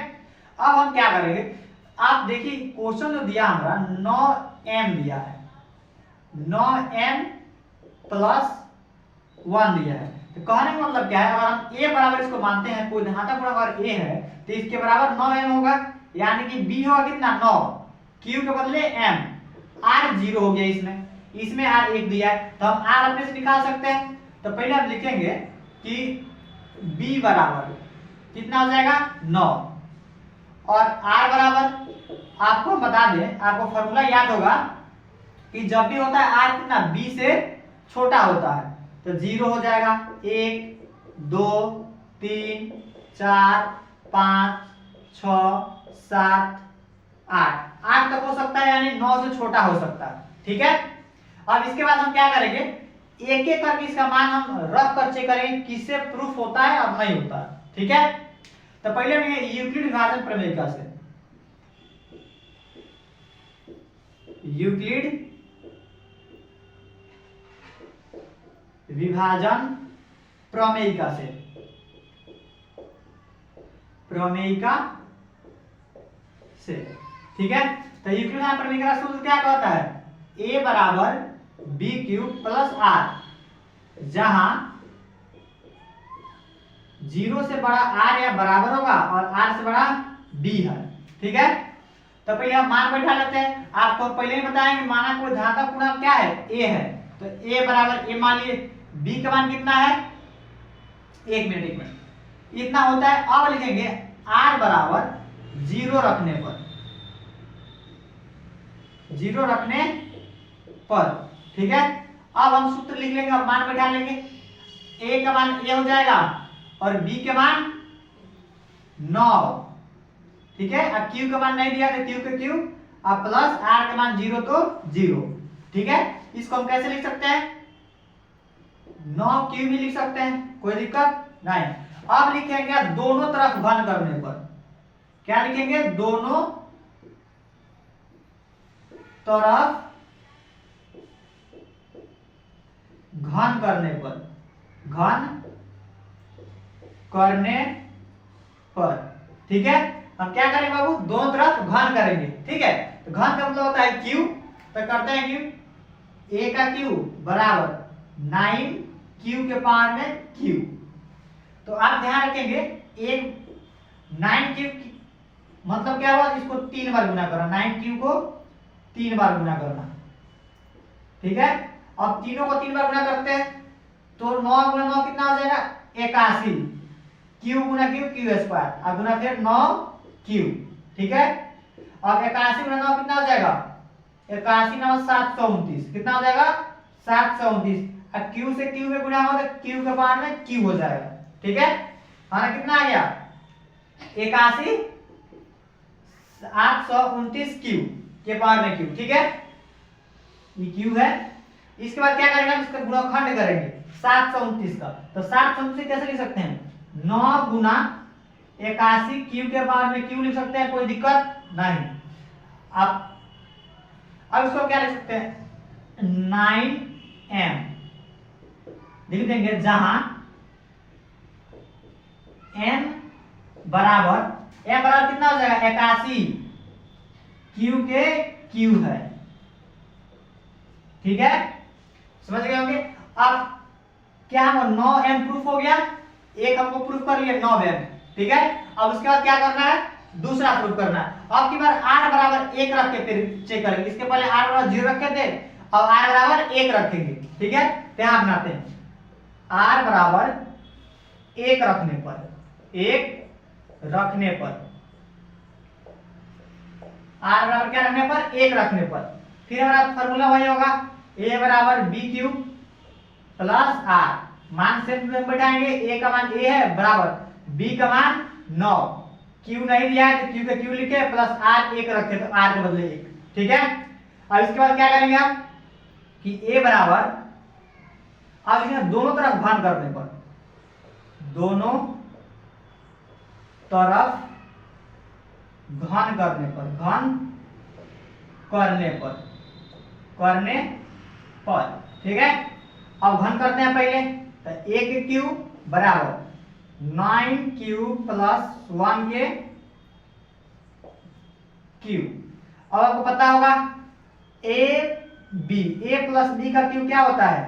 [SPEAKER 1] अब हम क्या करेंगे, आप देखिए क्वेश्चन जो दिया हमारा 9m दिया है, 9m प्लस 1 दिया है, तो कहने का मतलब क्या है, अगर हम a बराबर इसको मानते हैं, कोई धनात्मक पूर्णांक अगर a है तो इसके बराबर 9m होगा, यानी कि b होगा कितना 9, q के बदले m, r 0 हो गया इसमें, इसमें आर 1 दिया है, तो हम आर अपने से निकाल सकते हैं। तो पहले हम लिखेंगे कि b बराबर कितना हो जाएगा 9, और r बराबर आपको बता दें, आपको फॉर्मूला याद होगा कि जब भी होता है r कितना b से छोटा होता है, तो 0 हो जाएगा, 1 2 3 4 5 6 7 8 तक हो सकता है, यानी 9 से छोटा हो सकता है। ठीक है, अब इसके बाद हम क्या करेंगे, एक एक करके इसका मान हम रख कर चेक करेंगे किससे प्रूफ होता है और नहीं होता है। ठीक है, तो पहले हम यूक्लिड विभाजन प्रमेय से, यूक्लिड विभाजन प्रमेयिका से, प्रमेयिका से। ठीक है, तो यूक्लिड विभाजन प्रमेयिका का सूत्र क्या कहता है, a बराबर b क्यूब प्लस r, जहां 0 से बड़ा r या बराबर होगा और r से बड़ा b है। ठीक है, तो पहले हम मान बैठा लेते हैं। आपको पहले ही बताएंगे माना कोई धनात्मक पूर्णांक क्या है, a है, तो a बराबर a, मान लीजिए b का मान कितना है, 1 मिनट इतना होता है। अब लिखेंगे r बराबर 0 रखने पर, 0 रखने पर। ठीक है, अब हम सूत्र लिख लेंगे और मान बैठा लेंगे, a का मान a हो जाएगा और b के मान 9। ठीक है, अब q का मान नहीं दिया तो q के q, अब प्लस r का मान 0 तो 0। ठीक है, इसको हम कैसे लिख सकते हैं, 9q भी लिख सकते हैं, कोई दिक्कत नहीं। अब लिखेंगे दोनों तरफ घन करने पर, क्या लिखेंगे, दोनों तरफ घन करने पर, घन करने पर। ठीक है, हम क्या करेंगे बाबू, दोनों तरफ घन करेंगे। ठीक है, तो घन का मतलब होता है क्यू, तो करते हैं क्यू, a का क्यू बराबर 9q के पावर में q। तो आप ध्यान रखेंगे, एक 9q मतलब क्या हुआ, इसको 3 बार गुना करना, 9q को 3 बार गुना करना। ठीक है, अब तीनों को 3 बार गुना करते हैं तो 9 गुना 9 कितना हो जाएगा, 81, q गुना q q स्क्वायर, अब गुना फिर 9q। ठीक है, अब 81 गुना 9 कितना हो जाएगा, 81 9 729, कितना हो जाएगा 729। अब q से q में गुना हो तो q के पावर में q हो जाएगा। ठीक है, हमारा कितना आ गया, 81 829 q के पावर में q। ठीक है, ये q है। इसके बाद क्या करेंगे, इसका गुणनखंड करेंगे 729 का, तो 729 कैसे लिख सकते हैं, 9 गुना 81 q के पावर में q लिख सकते हैं, कोई दिक्कत नहीं। अब इसको क्या लिख सकते हैं, 9m लिख देंगे, जहां m बराबर कितना हो जाएगा, 81 q के q है। ठीक है, समझ गए होंगे। अब क्या हम 9m प्रूफ हो गया, एक हमको प्रूफ कर लिया 9m। ठीक है, अब उसके बाद क्या करना है, दूसरा प्रूफ करना है। अब की बार r बराबर 1 रख के फिर चेक करेंगे, इसके पहले r बराबर 0 रखे थे, अब r बराबर 1 रखेंगे। ठीक है, यहां बनाते हैं, r बराबर 1 रखने पर, 1 रखने पर, r बराबर क्या रखने पर, 1 रखने पर, फिर हमारा फार्मूला वही होगा, a बराबर b क्यूब प्लस r, मान से बैठाएंगे, a का मान a है बराबर b का मान 9, q नहीं दिया है तो q के q लिखे प्लस r 1 रखे तो r के बदले 1। ठीक है, अब इसके बाद क्या करेंगे हम कि a बराबर, अब इसमें दोनों तरफ घन करने पर, दोनों तरफ घन करने पर, घन करने पर। ठीक है, अब घन करते हैं पहले, तो 1 क्यू बराबर 9q प्लस 1 के क्यू। अब आपको पता होगा a प्लस b का क्यू क्या होता है,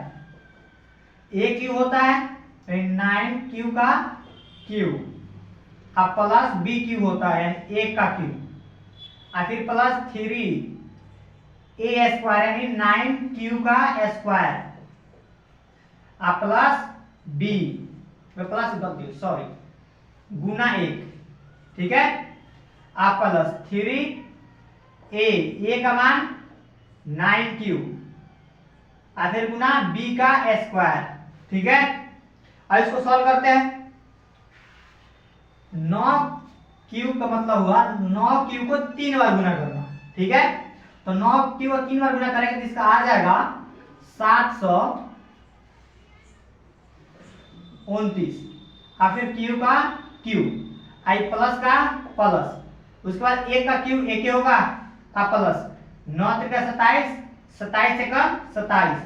[SPEAKER 1] a क्यू होता है, 9q का क्यू, अब प्लस b क्यू होता है, यानी 1 का क्यू, और फिर प्लस 3 ए स्क्वायर यानी 9q का स्क्वायर आ प्लस बी प्लस गलती सॉरी गुना 1, ठीक है, आ प्लस 3a का मान 9q आ फिर गुना b का स्क्वायर, ठीक है। अब इसको सॉल्व करते हैं। 9q का मतलब हुआ 9q को 3 बार गुना करना, ठीक है। तो 9q को 3 बार गुना करेंगे तो इसका आ जाएगा 729 और फिर q का q आई प्लस का प्लस, उसके बाद 1 का q 1 होगा का प्लस 9 का 27, 27 से कम 27,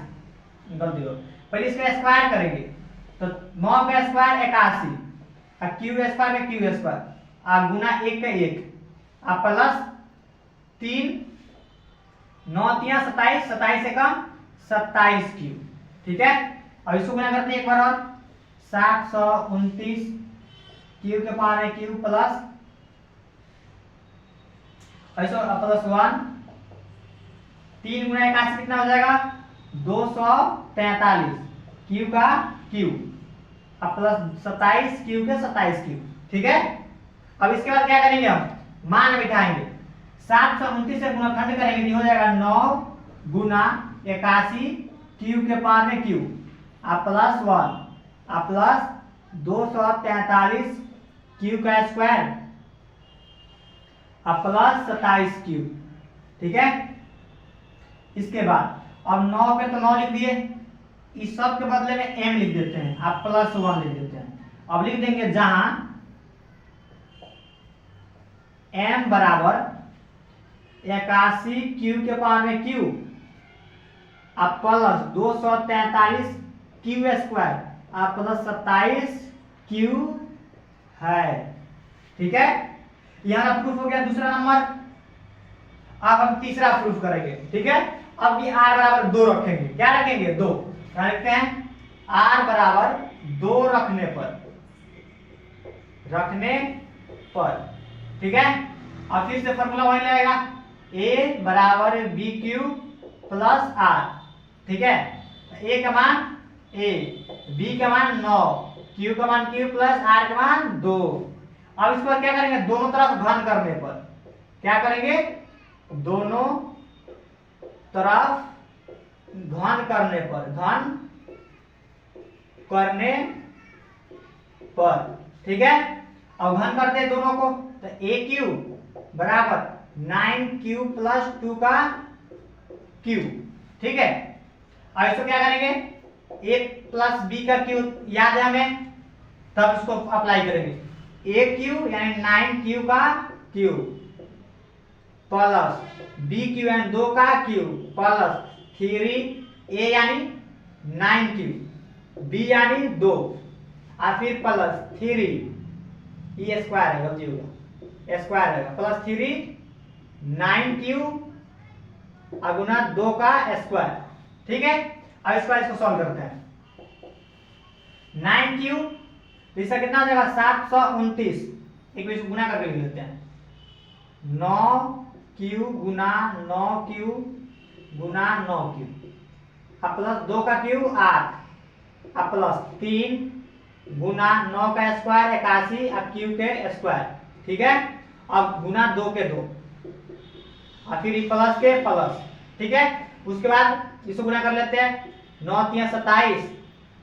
[SPEAKER 1] गलती हो पहले इसका स्क्वायर करेंगे तो 9 का स्क्वायर 81 और q स्क्वायर में q स्क्वायर आ गुना 1 का 1 आ प्लस 3 9 3 27, 27 से कम 27q, ठीक है। अब इसको गुना करते हैं एक बार और 729 q के पावर है q प्लस ऐसा प्लस 1 3 गुना 81 कितना हो जाएगा 243 q का q अब प्लस 27 q के 27q, ठीक है। अब इसके बाद क्या करेंगे हम मान बिठाएंगे 729 से गुणनखंड करेंगे तो हो जाएगा 9 गुना 81 q के पावर में q आ प्लस 1 आ प्लस 243 q का स्क्वायर आ प्लस 27q, ठीक है। इसके बाद अब 9 पे तो 9 लिख दिए, इस सब के बदले में m लिख देते हैं, आप प्लस 1 लिख देते हैं। अब लिख देंगे जहां m बराबर 81 q के पावर में q अब प्लस 243 q स्क्वायर अब प्लस 27q है, ठीक है। यहाँ प्रूफ हो गया दूसरा नंबर। अब हम तीसरा प्रूफ करेंगे, ठीक है। अब ये r बराबर 2 रखेंगे, क्या रखेंगे 2, क्या रखते हैं r बराबर 2 रखने पर, ठीक है। अब फिर से फॉर्मूला वही लगेगा a बराबर bq प्लस r, ठीक है। a का मान a, b का मान 9, q का मान q प्लस r का मान 2। अब इसके बाद क्या करेंगे दोनों तरफ घन करने पर, क्या करेंगे दोनों तरफ घन करने पर, ठीक है। अब घन करते हैं दोनों को तो aq बराबर 9q प्लस 2 का q, ठीक है। अब इसको क्या करेंगे a प्लस b का q याद है हमें, तब इसको अप्लाई करेंगे aq यानी 9q का q प्लस bq यानी 2 का q प्लस 3a यानी 9q b यानी 2 और फिर प्लस 3 e स्क्वायर है गलती होगा स्क्वायर है प्लस 3 9q गुना 2 का स्क्वायर, ठीक है। अब इसको सॉल्व करते हैं 9q तो इसका कितना हो जाएगा 729, एक बार इसको गुना करके लिख लेते हैं 9q गुना 9q गुना 9q अब प्लस 2 का q 8 अब प्लस 3 गुना 9 का स्क्वायर 81 अब q के स्क्वायर, ठीक है। अब गुना 2 के 2 और फिर प्लस के प्लस, ठीक है। उसके बाद इसको गुना कर लेते हैं 9 3 27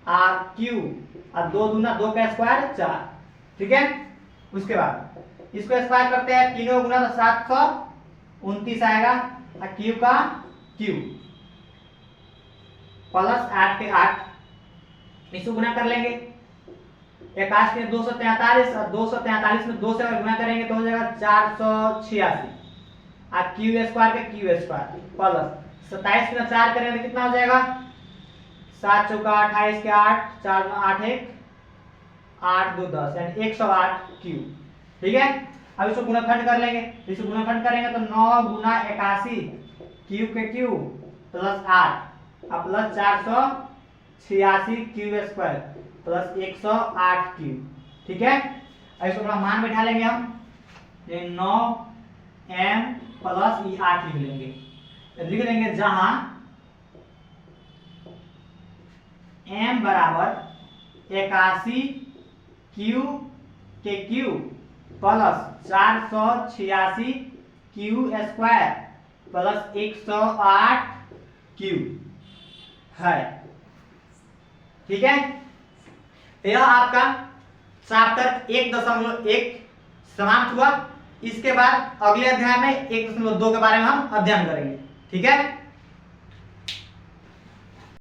[SPEAKER 1] और q और 2 दूना 2 का स्क्वायर 4, ठीक है। उसके बाद इसको स्क्वायर करते हैं 3 गुना तो 729 आएगा और q का q प्लस 8 के 8 इसको गुना कर लेंगे 81 के 243 और 243 में 2 से अगर गुना करेंगे तो हो जाएगा 486 और q स्क्वायर के q स्क्वायर प्लस 27 में 4 करेंगे तो कितना हो जाएगा 7 चौका 28 के 8 4 8 1 8 2 10 यानी 108 q, ठीक है। अब इसको गुणनखंड कर लेंगे, इसको गुणनखंड करेंगे तो 9 गुना 81 q के q प्लस 8 और plus 486 q square plus 108 q, ठीक है। अब इसको अपना मान बैठा लेंगे हम 9m प्लस 8 लिख लेंगे लिख देंगे जहां m बराबर 81 क्यू के Q plus 486 Q square plus 108 Q है। ठीक है, यह आपका चैप्टर 1.1 समाप्त हुआ। इसके बाद अगले अध्याय में 1.2 के बारे में हम अध्ययन करेंगे। ठीक है।